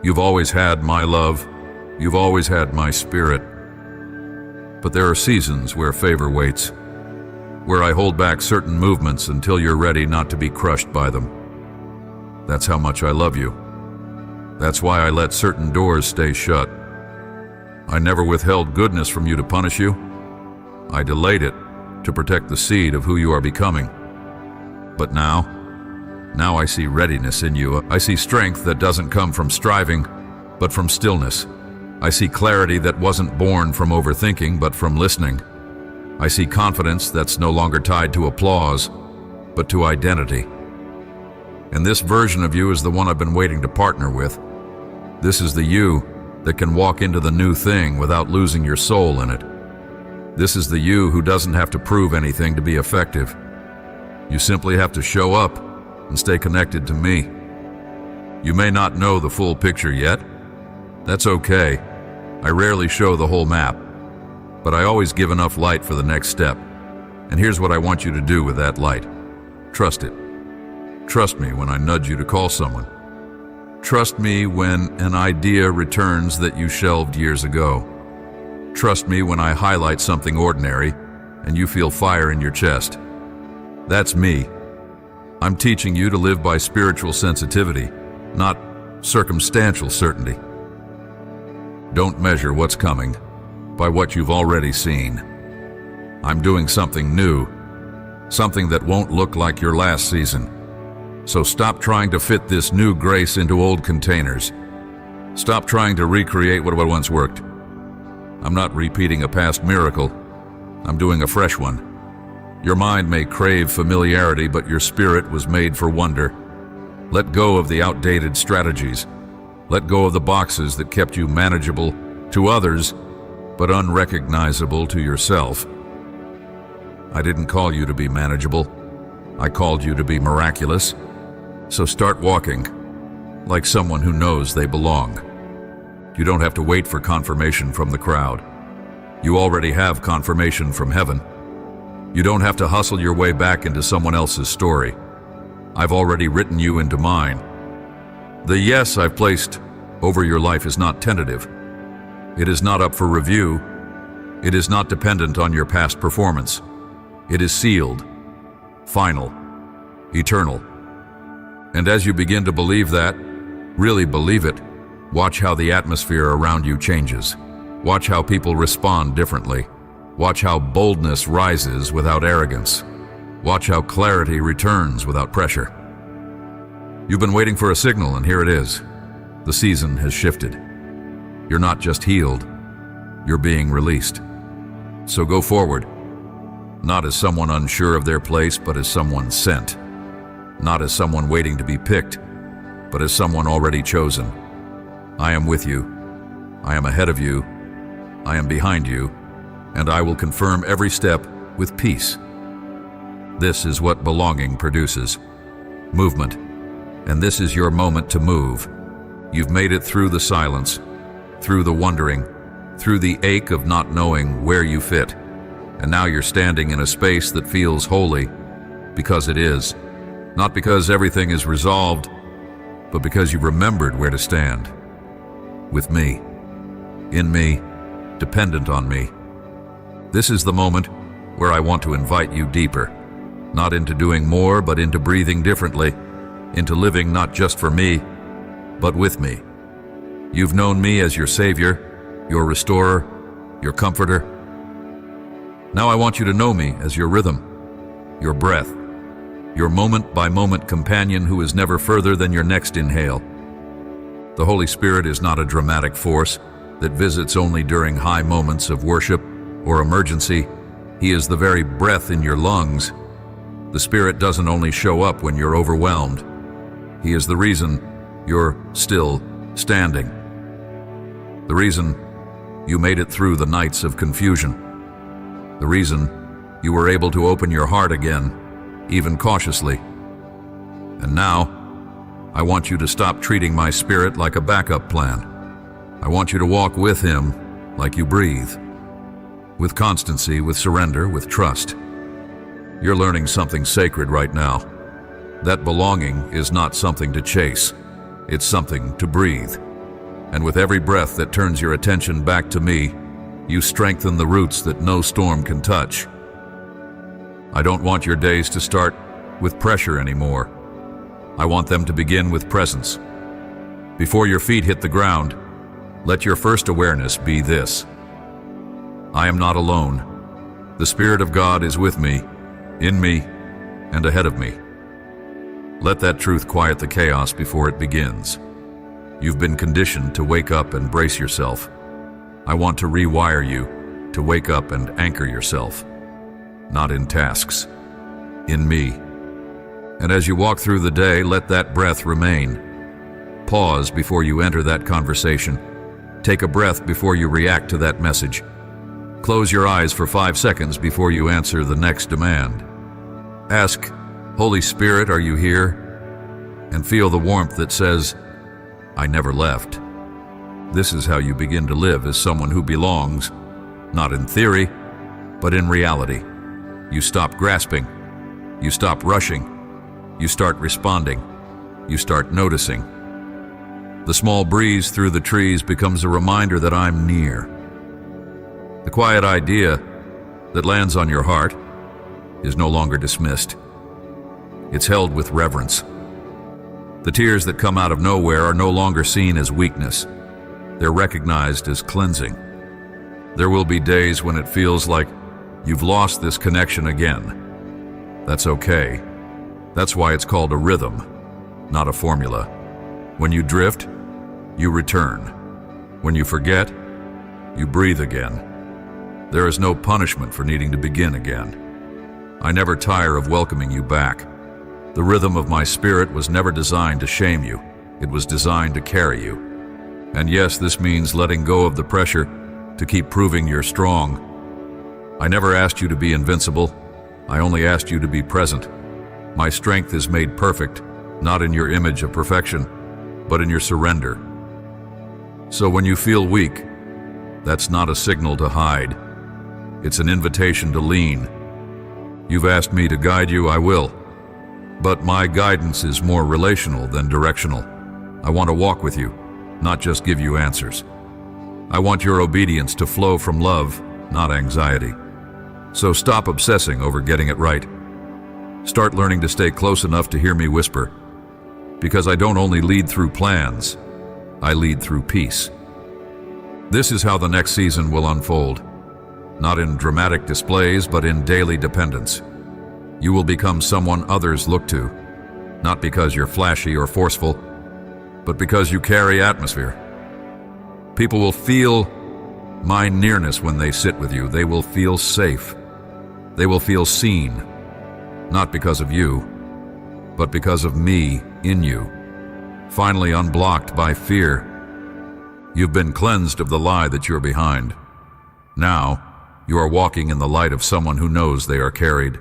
You've always had my love. You've always had my spirit. But there are seasons where favor waits, where I hold back certain movements until you're ready not to be crushed by them. That's how much I love you. That's why I let certain doors stay shut. I never withheld goodness from you to punish you. I delayed it to protect the seed of who you are becoming. But now I see readiness in you. I see strength that doesn't come from striving, but from stillness. I see clarity that wasn't born from overthinking, but from listening. I see confidence that's no longer tied to applause, but to identity. And this version of you is the one I've been waiting to partner with. This is the you that can walk into the new thing without losing your soul in it. This is the you who doesn't have to prove anything to be effective. You simply have to show up and stay connected to me. You may not know the full picture yet. That's okay. I rarely show the whole map, but I always give enough light for the next step. And here's what I want you to do with that light. Trust it. Trust me when I nudge you to call someone. Trust me when an idea returns that you shelved years ago. Trust me when I highlight something ordinary and you feel fire in your chest. That's me. I'm teaching you to live by spiritual sensitivity, not circumstantial certainty. Don't measure what's coming by what you've already seen. I'm doing something new, something that won't look like your last season. So stop trying to fit this new grace into old containers. Stop trying to recreate what once worked. I'm not repeating a past miracle. I'm doing a fresh one. Your mind may crave familiarity, but your spirit was made for wonder. Let go of the outdated strategies. Let go of the boxes that kept you manageable to others, but unrecognizable to yourself. I didn't call you to be manageable. I called you to be miraculous. So start walking like someone who knows they belong. You don't have to wait for confirmation from the crowd. You already have confirmation from heaven. You don't have to hustle your way back into someone else's story. I've already written you into mine. The yes I've placed over your life is not tentative. It is not up for review. It is not dependent on your past performance. It is sealed, final, eternal. And as you begin to believe that, really believe it, watch how the atmosphere around you changes. Watch how people respond differently. Watch how boldness rises without arrogance. Watch how clarity returns without pressure. You've been waiting for a signal, and here it is. The season has shifted. You're not just healed, you're being released. So go forward, not as someone unsure of their place, but as someone sent. Not as someone waiting to be picked, but as someone already chosen. I am with you. I am ahead of you. I am behind you, and I will confirm every step with peace. This is what belonging produces. Movement. And this is your moment to move. You've made it through the silence, through the wondering, through the ache of not knowing where you fit. And now you're standing in a space that feels holy, because it is. Not because everything is resolved, but because you've remembered where to stand. With me. In me. Dependent on me. This is the moment where I want to invite you deeper. Not into doing more, but into breathing differently. Into living not just for me, but with me. You've known me as your Savior, your Restorer, your Comforter. Now I want you to know me as your rhythm, your breath, your moment-by-moment companion who is never further than your next inhale. The Holy Spirit is not a dramatic force that visits only during high moments of worship or emergency. He is the very breath in your lungs. The Spirit doesn't only show up when you're overwhelmed. He is the reason you're still standing. The reason you made it through the nights of confusion. The reason you were able to open your heart again, even cautiously. And now, I want you to stop treating my Spirit like a backup plan. I want you to walk with Him like you breathe. With constancy, with surrender, with trust. You're learning something sacred right now. That belonging is not something to chase. It's something to breathe. And with every breath that turns your attention back to me, you strengthen the roots that no storm can touch. I don't want your days to start with pressure anymore. I want them to begin with presence. Before your feet hit the ground, let your first awareness be this: I am not alone. The Spirit of God is with me, in me, and ahead of me. Let that truth quiet the chaos before it begins. You've been conditioned to wake up and brace yourself. I want to rewire you to wake up and anchor yourself, not in tasks, in me. And as you walk through the day, let that breath remain. Pause before you enter that conversation. Take a breath before you react to that message. Close your eyes for 5 seconds before you answer the next demand. Ask, Holy Spirit, are you here? And feel the warmth that says, I never left. This is how you begin to live as someone who belongs, not in theory, but in reality. You stop grasping. You stop rushing. You start responding. You start noticing. The small breeze through the trees becomes a reminder that I'm near. The quiet idea that lands on your heart is no longer dismissed. It's held with reverence. The tears that come out of nowhere are no longer seen as weakness. They're recognized as cleansing. There will be days when it feels like you've lost this connection again. That's okay. That's why it's called a rhythm, not a formula. When you drift, you return. When you forget, you breathe again. There is no punishment for needing to begin again. I never tire of welcoming you back. The rhythm of my spirit was never designed to shame you. It was designed to carry you. And yes, this means letting go of the pressure to keep proving you're strong. I never asked you to be invincible. I only asked you to be present. My strength is made perfect, not in your image of perfection, but in your surrender. So when you feel weak, that's not a signal to hide. It's an invitation to lean. You've asked me to guide you, I will. But my guidance is more relational than directional. I want to walk with you, not just give you answers. I want your obedience to flow from love, not anxiety. So stop obsessing over getting it right. Start learning to stay close enough to hear me whisper. Because I don't only lead through plans, I lead through peace. This is how the next season will unfold. Not in dramatic displays, but in daily dependence. You will become someone others look to, not because you're flashy or forceful, but because you carry atmosphere. People will feel my nearness when they sit with you. They will feel safe. They will feel seen, not because of you, but because of me in you, finally unblocked by fear. You've been cleansed of the lie that you're behind. Now, you are walking in the light of someone who knows they are carried.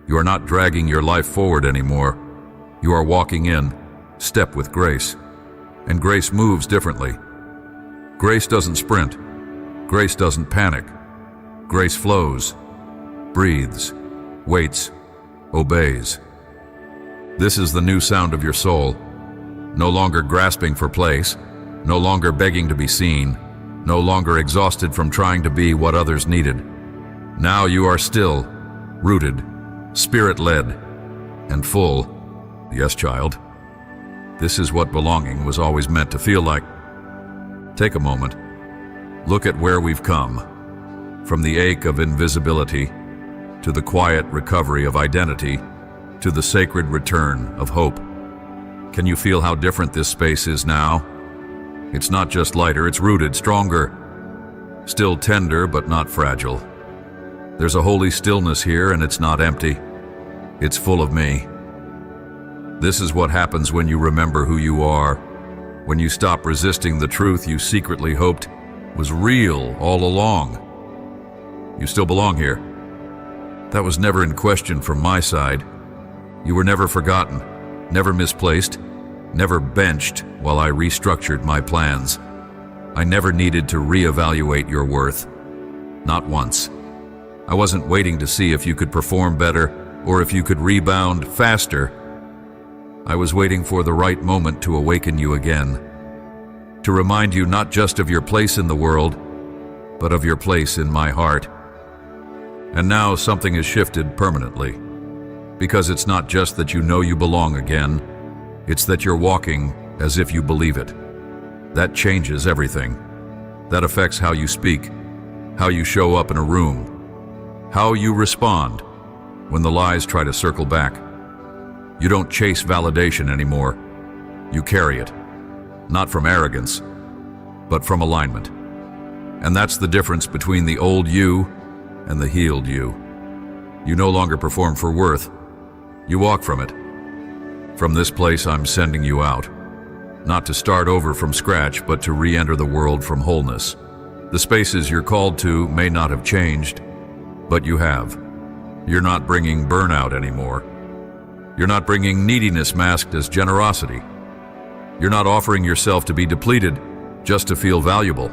You are not dragging your life forward anymore. You are walking in step with grace. And grace moves differently. Grace doesn't sprint. Grace doesn't panic. Grace flows, breathes, waits, obeys. This is the new sound of your soul. No longer grasping for place, no longer begging to be seen, no longer exhausted from trying to be what others needed. Now you are still, rooted, spirit-led, and full. Yes, child. This is what belonging was always meant to feel like. Take a moment. Look at where we've come. From the ache of invisibility, to the quiet recovery of identity, to the sacred return of hope. Can you feel how different this space is now? It's not just lighter, it's rooted, stronger. Still tender, but not fragile. There's a holy stillness here, and it's not empty. It's full of me. This is what happens when you remember who you are, when you stop resisting the truth you secretly hoped was real all along. You still belong here. That was never in question from my side. You were never forgotten, never misplaced, never benched while I restructured my plans. I never needed to reevaluate your worth. Not once. I wasn't waiting to see if you could perform better or if you could rebound faster. I was waiting for the right moment to awaken you again, to remind you not just of your place in the world, but of your place in my heart. And now something has shifted permanently, because it's not just that you know you belong again, it's that you're walking as if you believe it. That changes everything. That affects how you speak, how you show up in a room, how you respond when the lies try to circle back. You don't chase validation anymore. You carry it, not from arrogance, but from alignment. And that's the difference between the old you and the healed you. You no longer perform for worth. You walk from it. From this place, I'm sending you out, not to start over from scratch, but to re-enter the world from wholeness. The spaces you're called to may not have changed, but you have. You're not bringing burnout anymore. You're not bringing neediness masked as generosity. You're not offering yourself to be depleted just to feel valuable.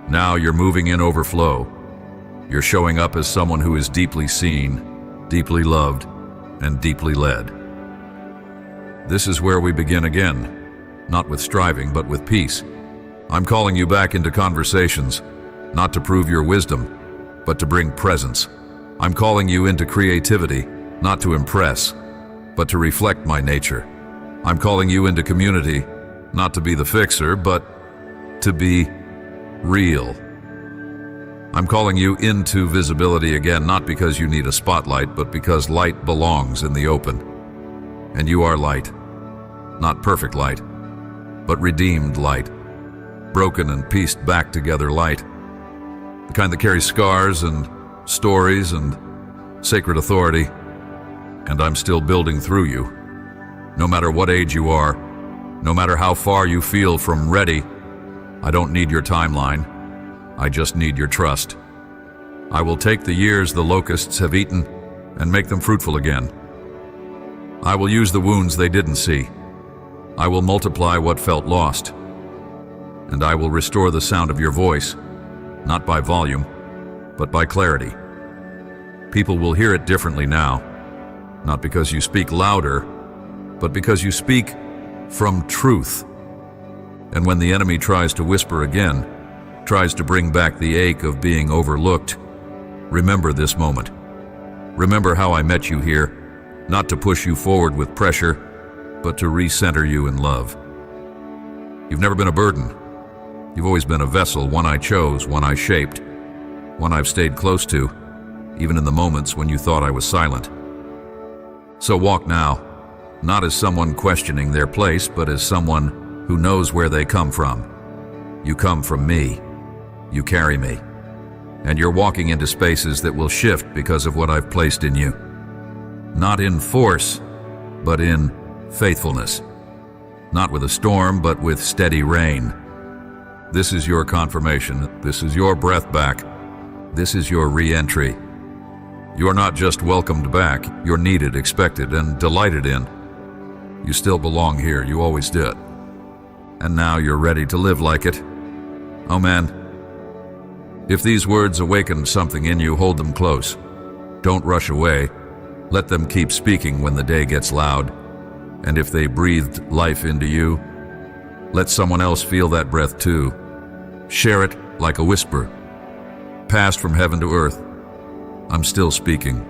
Now you're moving in overflow. You're showing up as someone who is deeply seen, deeply loved, and deeply led. This is where we begin again, not with striving, but with peace. I'm calling you back into conversations, not to prove your wisdom, but to bring presence. I'm calling you into creativity, not to impress, but to reflect my nature. I'm calling you into community, not to be the fixer, but to be real. I'm calling you into visibility again, not because you need a spotlight, but because light belongs in the open. And you are light. Not perfect light, but redeemed light. Broken and pieced back together light. The kind that carries scars and stories and sacred authority. And I'm still building through you. No matter what age you are, no matter how far you feel from ready, I don't need your timeline. I just need your trust. I will take the years the locusts have eaten and make them fruitful again. I will use the wounds they didn't see. I will multiply what felt lost. And I will restore the sound of your voice, not by volume, but by clarity. People will hear it differently now, not because you speak louder, but because you speak from truth. And when the enemy tries to whisper again, tries to bring back the ache of being overlooked, remember this moment. Remember how I met you here, not to push you forward with pressure, but to recenter you in love. You've never been a burden. You've always been a vessel, one I chose, one I shaped, one I've stayed close to, even in the moments when you thought I was silent. So walk now, not as someone questioning their place, but as someone who knows where they come from. You come from me. You carry me. And you're walking into spaces that will shift because of what I've placed in you. Not in force, but in faithfulness. Not with a storm, but with steady rain. This is your confirmation. This is your breath back. This is your re-entry. You're not just welcomed back, you're needed, expected, and delighted in. You still belong here, you always did. And now you're ready to live like it. Oh man, if these words awakened something in you, hold them close. Don't rush away. Let them keep speaking when the day gets loud. And if they breathed life into you, let someone else feel that breath too. Share it like a whisper. Passed from heaven to earth. I'm still speaking.